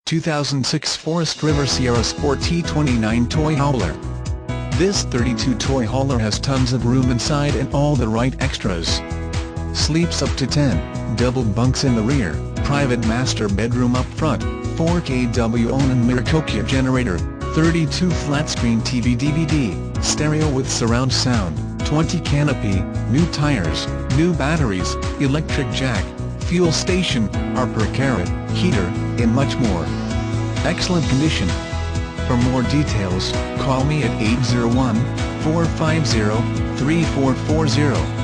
2006 Forest River Sierra Sport T29 Toyhauler. This 32 Toyhauler has tons of room inside and all the right extras. Sleeps up to 10, double bunks in the rear, private master bedroom up front, 4 kW Onan mircoquiet generator, 32 flat-screen TV DVD, stereo with surround sound, 20 canopy, new tires, new batteries, electric jack, fuel station, mircoquiet, heater, and much more. Excellent condition. For more details, call me at 801-450-3440.